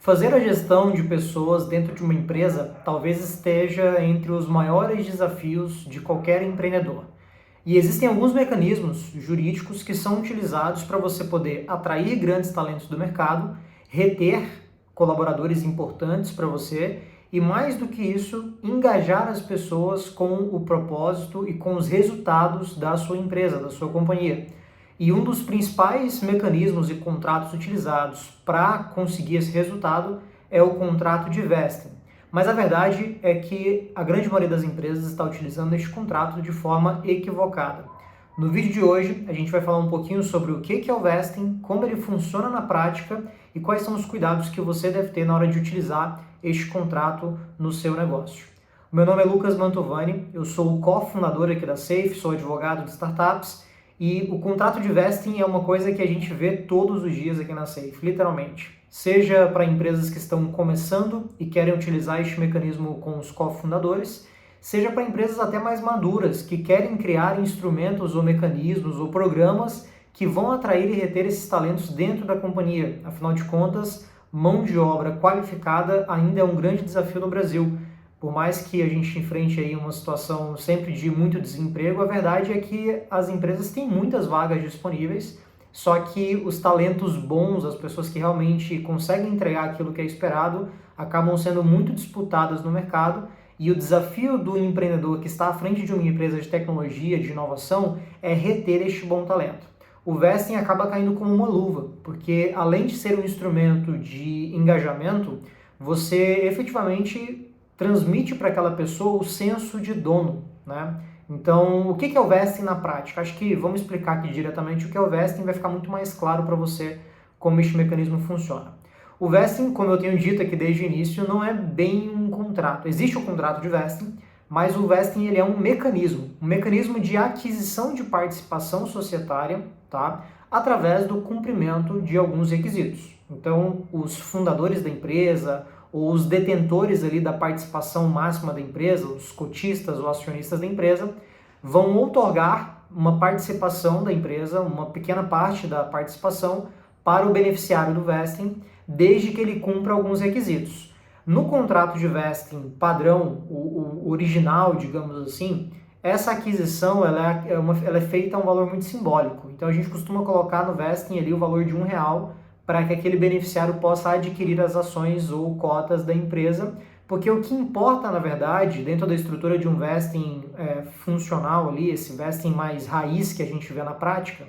Fazer a gestão de pessoas dentro de uma empresa talvez esteja entre os maiores desafios de qualquer empreendedor. E existem alguns mecanismos jurídicos que são utilizados para você poder atrair grandes talentos do mercado, reter colaboradores importantes para você e, mais do que isso, engajar as pessoas com o propósito e com os resultados da sua empresa, da sua companhia. E um dos principais mecanismos e contratos utilizados para conseguir esse resultado é o contrato de vesting. Mas a verdade é que a grande maioria das empresas está utilizando este contrato de forma equivocada. No vídeo de hoje, a gente vai falar um pouquinho sobre o que é o vesting, como ele funciona na prática e quais são os cuidados que você deve ter na hora de utilizar este contrato no seu negócio. O meu nome é Lucas Mantovani, eu sou o cofundador aqui da Safe, sou advogado de startups. E o contrato de vesting é uma coisa que a gente vê todos os dias aqui na Safe, literalmente. Seja para empresas que estão começando e querem utilizar este mecanismo com os cofundadores, seja para empresas até mais maduras que querem criar instrumentos ou mecanismos ou programas que vão atrair e reter esses talentos dentro da companhia. Afinal de contas, mão de obra qualificada ainda é um grande desafio no Brasil. Por mais que a gente enfrente aí uma situação sempre de muito desemprego, a verdade é que as empresas têm muitas vagas disponíveis, só que os talentos bons, as pessoas que realmente conseguem entregar aquilo que é esperado, acabam sendo muito disputadas no mercado, e o desafio do empreendedor que está à frente de uma empresa de tecnologia, de inovação, é reter este bom talento. O vesting acaba caindo como uma luva, porque além de ser um instrumento de engajamento, você efetivamente transmite para aquela pessoa o senso de dono, né? Então, o que é o vesting na prática? Acho que vamos explicar aqui diretamente o que é o vesting, vai ficar muito mais claro para você como este mecanismo funciona. O vesting, como eu tenho dito aqui desde o início, não é bem um contrato. Existe o contrato de vesting, mas o vesting ele é um mecanismo de aquisição de participação societária, tá? Através do cumprimento de alguns requisitos. Então, os fundadores da empresa, ou os detentores ali da participação máxima da empresa, os cotistas ou acionistas da empresa, vão outorgar uma participação da empresa, uma pequena parte da participação, para o beneficiário do vesting, desde que ele cumpra alguns requisitos. No contrato de vesting padrão, o original, digamos assim, essa aquisição ela é feita a um valor muito simbólico. Então a gente costuma colocar no vesting ali o valor de R$1, para que aquele beneficiário possa adquirir as ações ou cotas da empresa, porque o que importa, na verdade, dentro da estrutura de um vesting funcional ali, esse vesting mais raiz que a gente vê na prática,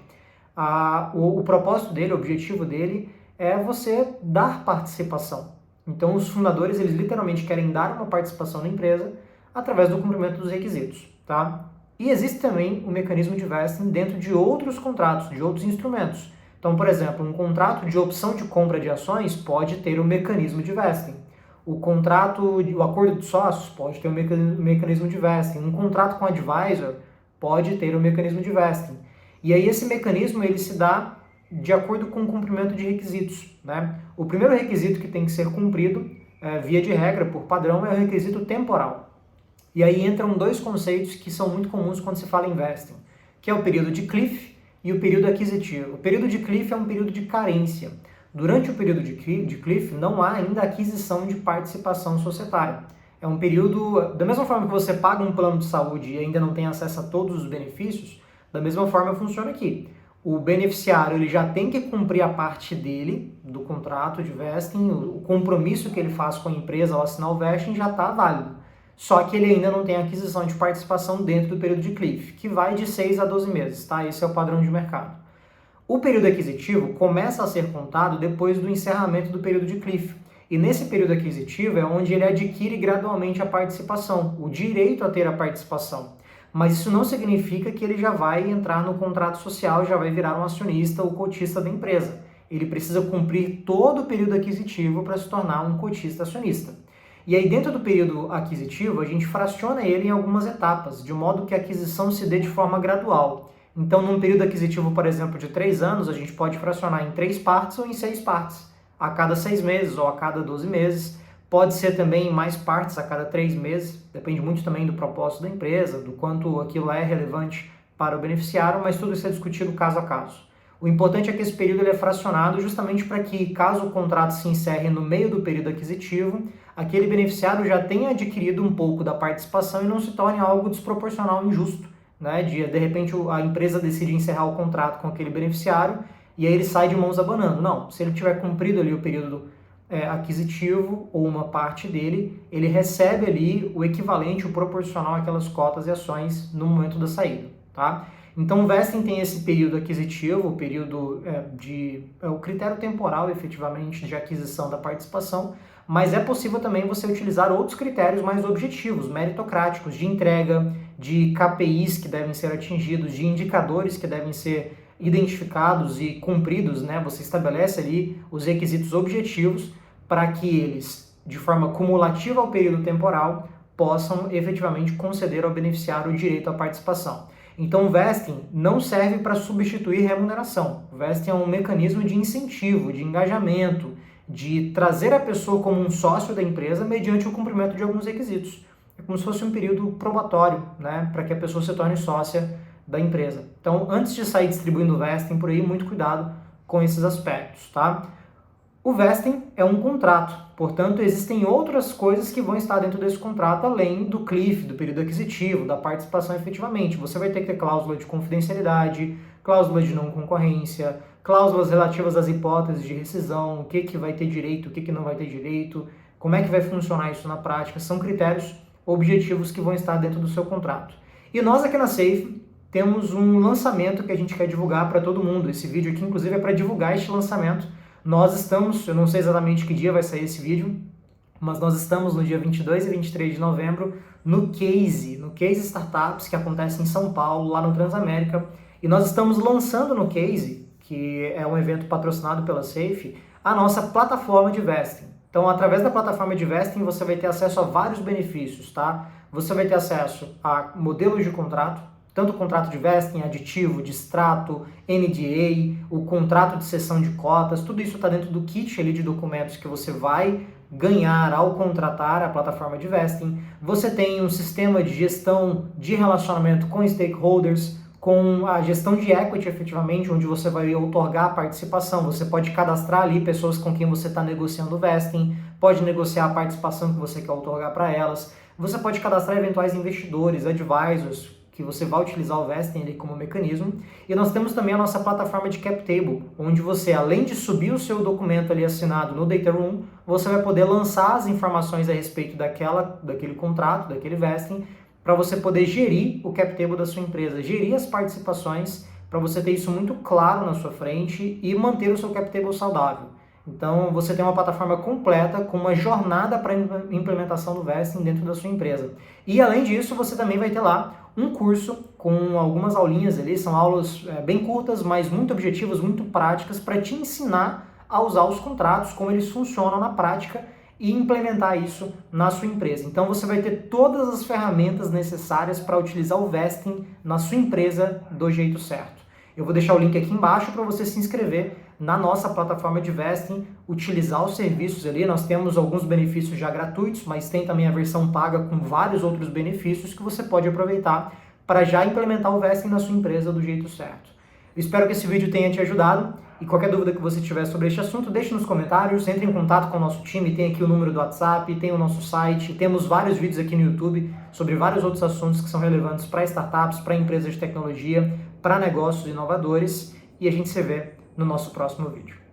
o propósito dele, o objetivo dele é você dar participação. Então os fundadores, eles literalmente querem dar uma participação na empresa através do cumprimento dos requisitos, tá? E existe também o mecanismo de vesting dentro de outros contratos, de outros instrumentos. Então, por exemplo, um contrato de opção de compra de ações pode ter um mecanismo de vesting. O acordo de sócios pode ter um mecanismo de vesting. Um contrato com advisor pode ter um mecanismo de vesting. E aí esse mecanismo ele se dá de acordo com o cumprimento de requisitos, né? O primeiro requisito que tem que ser cumprido, via de regra, por padrão, é o requisito temporal. E aí entram dois conceitos que são muito comuns quando se fala em vesting, que é o período de cliff e o período aquisitivo. O período de cliff é um período de carência. Durante o período de cliff não há ainda aquisição de participação societária. É um período, da mesma forma que você paga um plano de saúde e ainda não tem acesso a todos os benefícios, da mesma forma funciona aqui. O beneficiário ele já tem que cumprir a parte dele, do contrato de vesting, o compromisso que ele faz com a empresa ao assinar o vesting já está válido. Só que ele ainda não tem aquisição de participação dentro do período de cliff, que vai de 6 a 12 meses, tá? Esse é o padrão de mercado. O período aquisitivo começa a ser contado depois do encerramento do período de cliff. E nesse período aquisitivo é onde ele adquire gradualmente a participação, o direito a ter a participação. Mas isso não significa que ele já vai entrar no contrato social, já vai virar um acionista ou cotista da empresa. Ele precisa cumprir todo o período aquisitivo para se tornar um cotista acionista. E aí dentro do período aquisitivo, a gente fraciona ele em algumas etapas, de modo que a aquisição se dê de forma gradual. Então, num período aquisitivo, por exemplo, de 3 anos, a gente pode fracionar em 3 partes ou em 6 partes, a cada 6 meses ou a cada 12 meses. Pode ser também em mais partes a cada 3 meses, depende muito também do propósito da empresa, do quanto aquilo é relevante para o beneficiário, mas tudo isso é discutido caso a caso. O importante é que esse período ele é fracionado justamente para que, caso o contrato se encerre no meio do período aquisitivo, aquele beneficiário já tenha adquirido um pouco da participação e não se torne algo desproporcional e injusto, né? De repente a empresa decide encerrar o contrato com aquele beneficiário e aí ele sai de mãos abanando. Não, se ele tiver cumprido ali o período aquisitivo ou uma parte dele, ele recebe ali o equivalente, o proporcional àquelas cotas e ações no momento da saída, tá? Então o vesting tem esse período aquisitivo, o período o critério temporal efetivamente de aquisição da participação, mas é possível também você utilizar outros critérios mais objetivos, meritocráticos, de entrega, de KPIs que devem ser atingidos, de indicadores que devem ser identificados e cumpridos, né? Você estabelece ali os requisitos objetivos para que eles, de forma cumulativa ao período temporal, possam efetivamente conceder ao beneficiário o direito à participação. Então o vesting não serve para substituir remuneração. O vesting é um mecanismo de incentivo, de engajamento, de trazer a pessoa como um sócio da empresa mediante o cumprimento de alguns requisitos. É como se fosse um período probatório, né, para que a pessoa se torne sócia da empresa. Então, antes de sair distribuindo vesting por aí, muito cuidado com esses aspectos, tá? O vesting é um contrato, portanto, existem outras coisas que vão estar dentro desse contrato, além do cliff, do período aquisitivo, da participação efetivamente. Você vai ter que ter cláusula de confidencialidade, cláusula de não concorrência, cláusulas relativas às hipóteses de rescisão, o que vai ter direito, o que não vai ter direito, como é que vai funcionar isso na prática. São critérios objetivos que vão estar dentro do seu contrato. E nós aqui na Safe temos um lançamento que a gente quer divulgar para todo mundo. Esse vídeo aqui, inclusive, é para divulgar este lançamento. Nós estamos, eu não sei exatamente que dia vai sair esse vídeo, mas nós estamos no dia 22 e 23 de novembro no Case Startups, que acontece em São Paulo, lá no Transamérica. E nós estamos lançando no Case, que é um evento patrocinado pela Safe, a nossa plataforma de vesting. Então, através da plataforma de vesting, você vai ter acesso a vários benefícios, tá? Você vai ter acesso a modelos de contrato, tanto o contrato de vesting, aditivo, de extrato, NDA, o contrato de cessão de cotas, tudo isso está dentro do kit ali de documentos que você vai ganhar ao contratar a plataforma de vesting. Você tem um sistema de gestão de relacionamento com stakeholders, com a gestão de equity efetivamente, onde você vai outorgar a participação. Você pode cadastrar ali pessoas com quem você está negociando o vesting, pode negociar a participação que você quer outorgar para elas. Você pode cadastrar eventuais investidores, advisors, que você vai utilizar o vesting ali como mecanismo. E nós temos também a nossa plataforma de cap table, onde você, além de subir o seu documento ali assinado no Data Room, você vai poder lançar as informações a respeito daquele contrato, daquele vesting, para você poder gerir o cap table da sua empresa, gerir as participações, para você ter isso muito claro na sua frente e manter o seu cap table saudável. Então, você tem uma plataforma completa com uma jornada para implementação do vesting dentro da sua empresa. E, além disso, você também vai ter lá um curso com algumas aulinhas ali, são aulas bem curtas, mas muito objetivas, muito práticas, para te ensinar a usar os contratos, como eles funcionam na prática e implementar isso na sua empresa. Então, você vai ter todas as ferramentas necessárias para utilizar o vesting na sua empresa do jeito certo. Eu vou deixar o link aqui embaixo para você se inscrever na nossa plataforma de vesting, utilizar os serviços ali. Nós temos alguns benefícios já gratuitos, mas tem também a versão paga com vários outros benefícios que você pode aproveitar para já implementar o vesting na sua empresa do jeito certo. Eu espero que esse vídeo tenha te ajudado e qualquer dúvida que você tiver sobre este assunto, deixe nos comentários, entre em contato com o nosso time, tem aqui o número do WhatsApp, tem o nosso site, temos vários vídeos aqui no YouTube sobre vários outros assuntos que são relevantes para startups, para empresas de tecnologia, para negócios inovadores, e a gente se vê no nosso próximo vídeo.